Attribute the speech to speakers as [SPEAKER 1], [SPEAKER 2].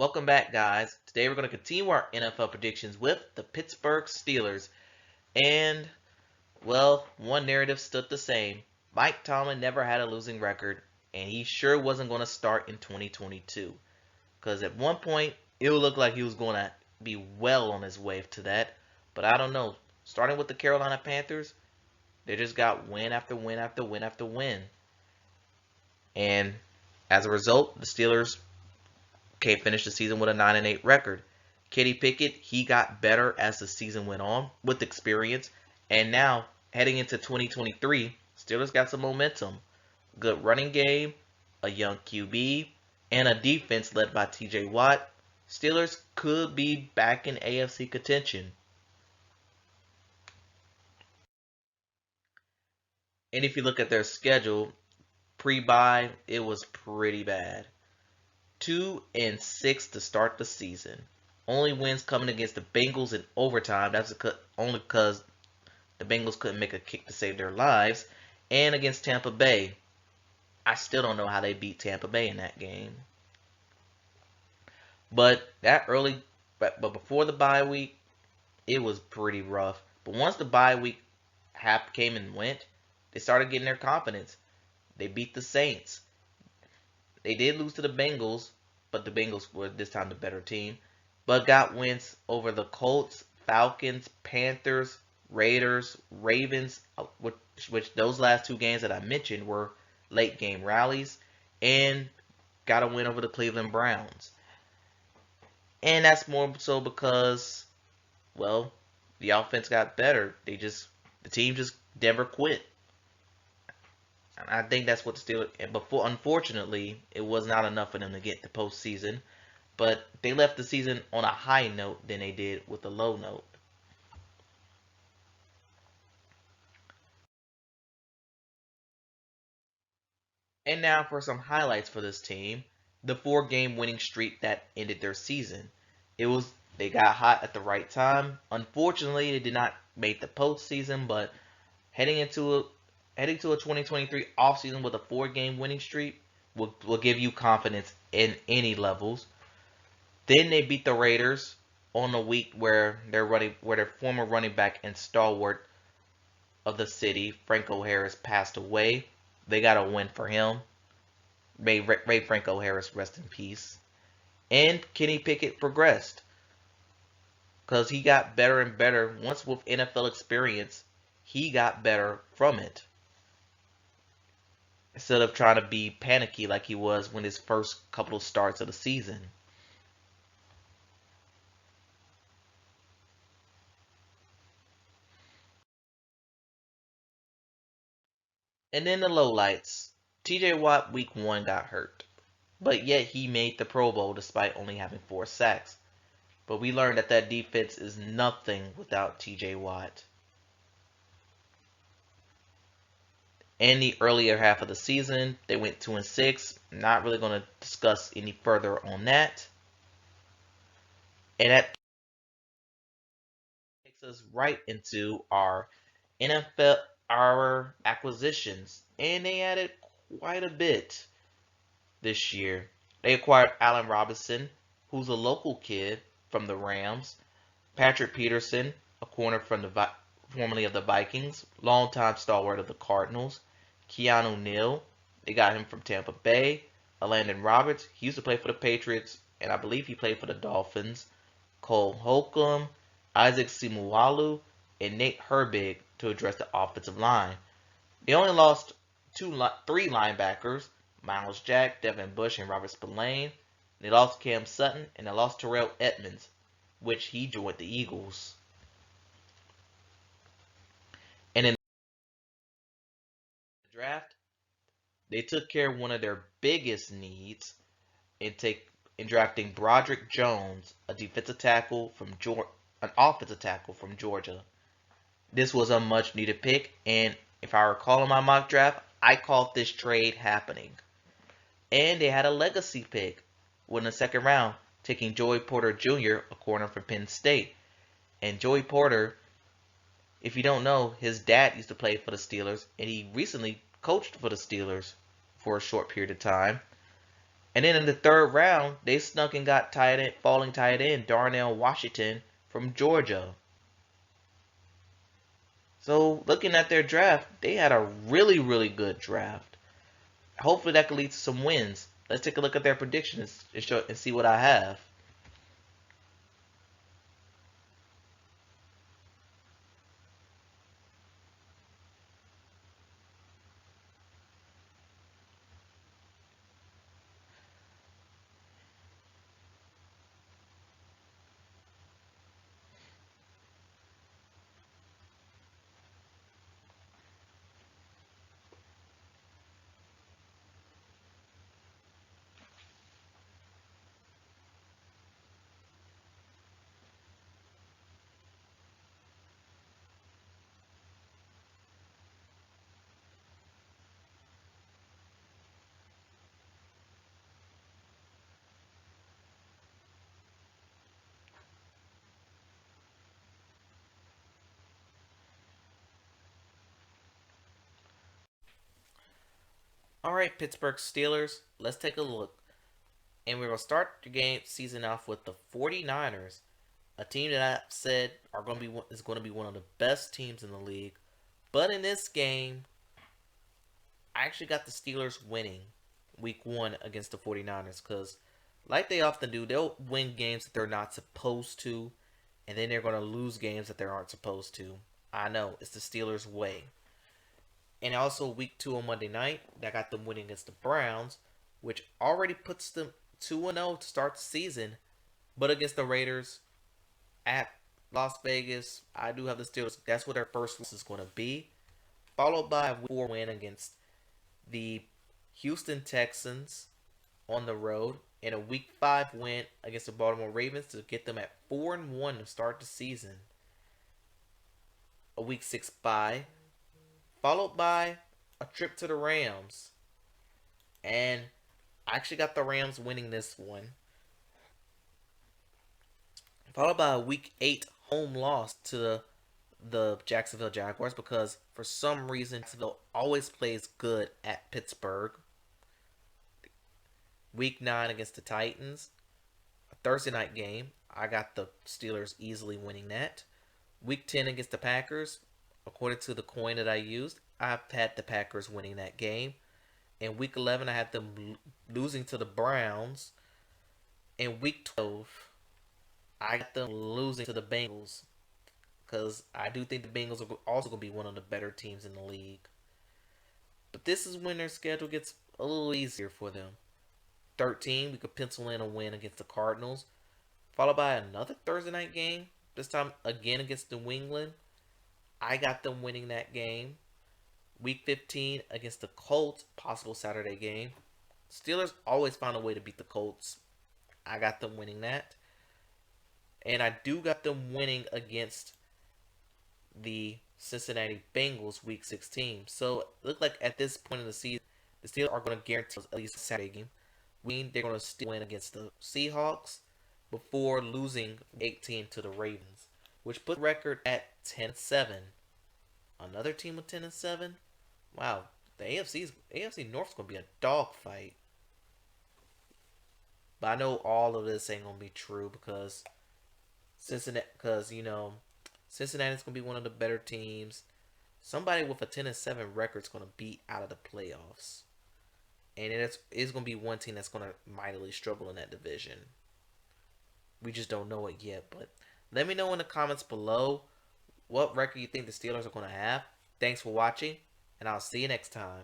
[SPEAKER 1] Welcome back, guys. Today we're going to continue our NFL predictions with the Pittsburgh Steelers. And, well, one narrative stood the same. Mike Tomlin never had a losing record, and he sure wasn't going to start in 2022. Because at one point, it would look like he was going to be well on his way to that. But I don't know. Starting with the Carolina Panthers, they just got win after win after win after win. And as a result, the Steelers finished the season with a 9-8 record. Kenny Pickett, he got better as the season went on with experience. And now, heading into 2023, Steelers got some momentum. Good running game, a young QB, and a defense led by TJ Watt. Steelers could be back in AFC contention. And if you look at their schedule, pre-bye, it was pretty bad. 2-6 to start the season. Only wins coming against the Bengals in overtime. That's only because the Bengals couldn't make a kick to save their lives. And against Tampa Bay. I still don't know how they beat Tampa Bay in that game. But before the bye week, it was pretty rough. But once the bye week came and went, they started getting their confidence. They beat the Saints. They did lose to the Bengals, but the Bengals were this time the better team. But got wins over the Colts, Falcons, Panthers, Raiders, Ravens, which those last two games that I mentioned were late game rallies, and got a win over the Cleveland Browns. And that's more so because, well, the offense got better. The team just never quit. And I think that's what the Steelers. Unfortunately, it was not enough for them to get the postseason. But they left the season on a high note than they did with a low note. And now for some highlights for this team. The 4-game winning streak that ended their season. They got hot at the right time. Unfortunately, they did not make the postseason, but heading to a 2023 offseason with a 4-game winning streak will give you confidence in any levels. Then they beat the Raiders on a week where their former running back and stalwart of the city, Franco Harris, passed away. They got a win for him. May Ray Franco Harris rest in peace. And Kenny Pickett progressed because he got better and better. Once with NFL experience, he got better from it. Instead of trying to be panicky like he was when his first couple of starts of the season. And then the lowlights. TJ Watt week 1 got hurt. But yet he made the Pro Bowl despite only having 4 sacks. But we learned that defense is nothing without TJ Watt. In the earlier half of the season, they went 2-6. Not really going to discuss any further on that. And that takes us right into our our acquisitions. And they added quite a bit this year. They acquired Allen Robinson, who's a local kid from the Rams. Patrick Peterson, a corner from formerly of the Vikings, longtime stalwart of the Cardinals. Keanu Neal, they got him from Tampa Bay. Landon Roberts, he used to play for the Patriots, and I believe he played for the Dolphins. Cole Holcomb, Isaac Simualu, and Nate Herbig to address the offensive line. They only lost 3 linebackers, Miles Jack, Devin Bush, and Robert Spillane. They lost Cam Sutton, and they lost Terrell Edmonds, which he joined the Eagles. And in the draft, they took care of one of their biggest needs in drafting Broderick Jones, a defensive tackle from an offensive tackle from Georgia. This was a much needed pick, and if I recall in my mock draft, I called this trade happening. And they had a legacy pick in the second round, taking Joey Porter Jr., a corner from Penn State. And Joey Porter, if you don't know, his dad used to play for the Steelers, and he recently coached for the Steelers for a short period of time. And then in the third round, they snuck and got falling tight end Darnell Washington from Georgia. So looking at their draft, they had a really, really good draft. Hopefully that could lead to some wins. Let's take a look at their predictions and see what I have. All right, Pittsburgh Steelers, let's take a look. And we're going to start the game season off with the 49ers, a team that I've said is going to be one of the best teams in the league. But in this game, I actually got the Steelers winning week 1 against the 49ers because like they often do, they'll win games that they're not supposed to, and then they're going to lose games that they aren't supposed to. I know, it's the Steelers' way. And also week 2 on Monday night, that got them winning against the Browns, which already puts them 2-0 to start the season. But against the Raiders at Las Vegas, I do have the Steelers. That's what their first loss is going to be. Followed by a week 4 win against the Houston Texans on the road. And a week 5 win against the Baltimore Ravens to get them at 4-1 to start the season. A week 6 bye, followed by a trip to the Rams. And I actually got the Rams winning this one. Followed by a week 8 home loss to the Jacksonville Jaguars because for some reason Jacksonville always plays good at Pittsburgh. Week 9 against the Titans, a Thursday night game. I got the Steelers easily winning that. Week 10 against the Packers, according to the coin that I used, I've had the Packers winning that game. In week 11, I had them losing to the Browns. In week 12, I got them losing to the Bengals because I do think the Bengals are also going to be one of the better teams in the league. But this is when their schedule gets a little easier for them. 13, we could pencil in a win against the Cardinals, followed by another Thursday night game, this time again against New England. I got them winning that game. Week 15 against the Colts, possible Saturday game. Steelers always find a way to beat the Colts. I got them winning that. And I do got them winning against the Cincinnati Bengals week 16. So it looked like at this point in the season, the Steelers are going to guarantee at least a Saturday game. They're going to still win against the Seahawks before losing 18 to the Ravens, which put the record at 10-7. Another team with 10-7. Wow, the AFC North's going to be a dogfight. But I know all of this ain't going to be true because Cincinnati's going to be one of the better teams. Somebody with a 10-7 record is going to be out of the playoffs. And it's going to be one team that's going to mightily struggle in that division. We just don't know it yet. But let me know in the comments below what record you think the Steelers are going to have. Thanks for watching, and I'll see you next time.